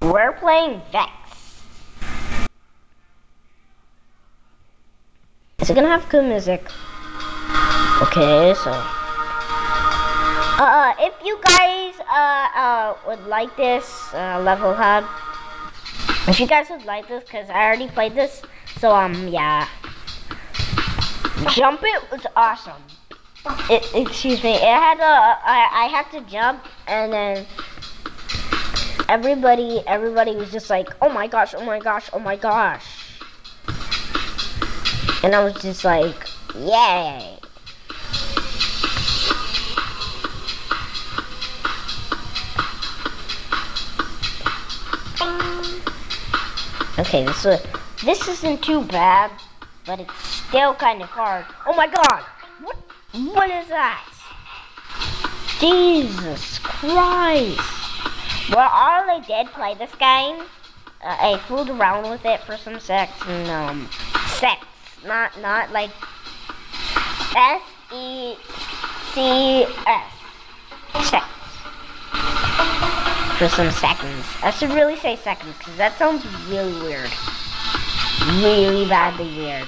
We're playing Vex. Is it gonna have good music? Okay, so if you guys would like this level hub, if you guys would like this, because I already played this, so yeah, Jump It was awesome. Excuse me, it had I had to jump, and then everybody was just like, oh my gosh, oh my gosh, oh my gosh, and I was just like, yay. Okay, this isn't too bad, but it's still kind of hard. Oh my god! What is that? Jesus Christ! Well, I did play this game. I fooled around with it for some sex and sex, not like SECS. Sex. For some seconds. I should really say seconds, because that sounds really weird. Really badly weird.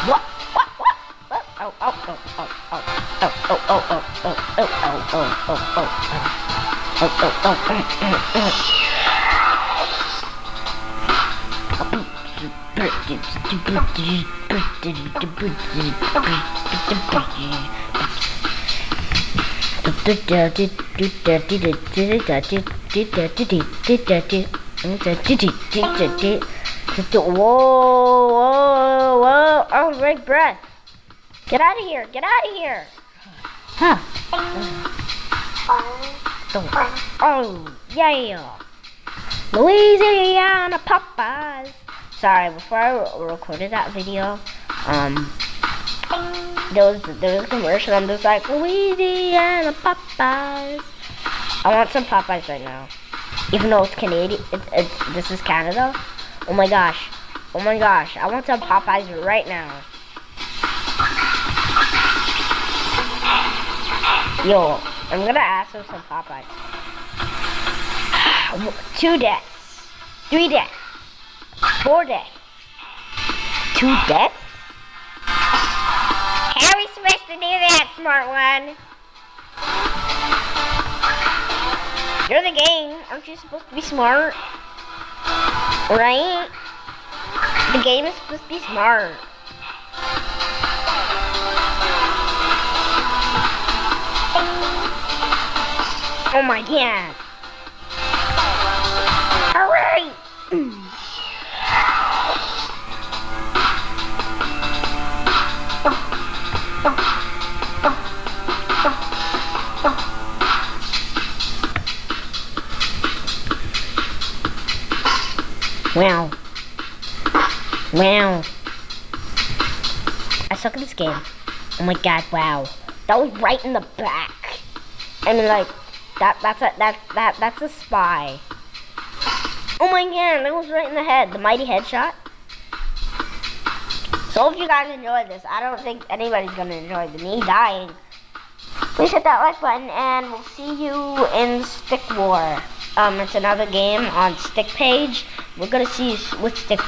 What? Oh. Whoa, oh, right breath. Get out of here, Huh. Oh, yeah. Louisiana Popeyes. Sorry, before I recorded that video, there was a commercial. I'm just like, Louisiana Popeyes. I want some Popeyes right now, even though it's Canadian. This is Canada. Oh my gosh, I want some Popeyes right now. Yo, I'm gonna ask for some Popeyes. 2 deaths, 3 deaths, 4 deaths, 2 deaths. How are we supposed to do that, smart one? You're the game. Aren't you supposed to be smart? Right? The game is supposed to be smart. Oh my god. Hurry! Wow. I suck at this game. Oh my god, wow. That was right in the back. I mean, like, that's a spy. Oh my god, that was right in the head. The mighty headshot. So if you guys enjoyed this, I don't think anybody's gonna enjoy me dying. Please hit that like button, and we'll see you in Stick War. It's another game on Stick page. We're gonna see you with Stick War.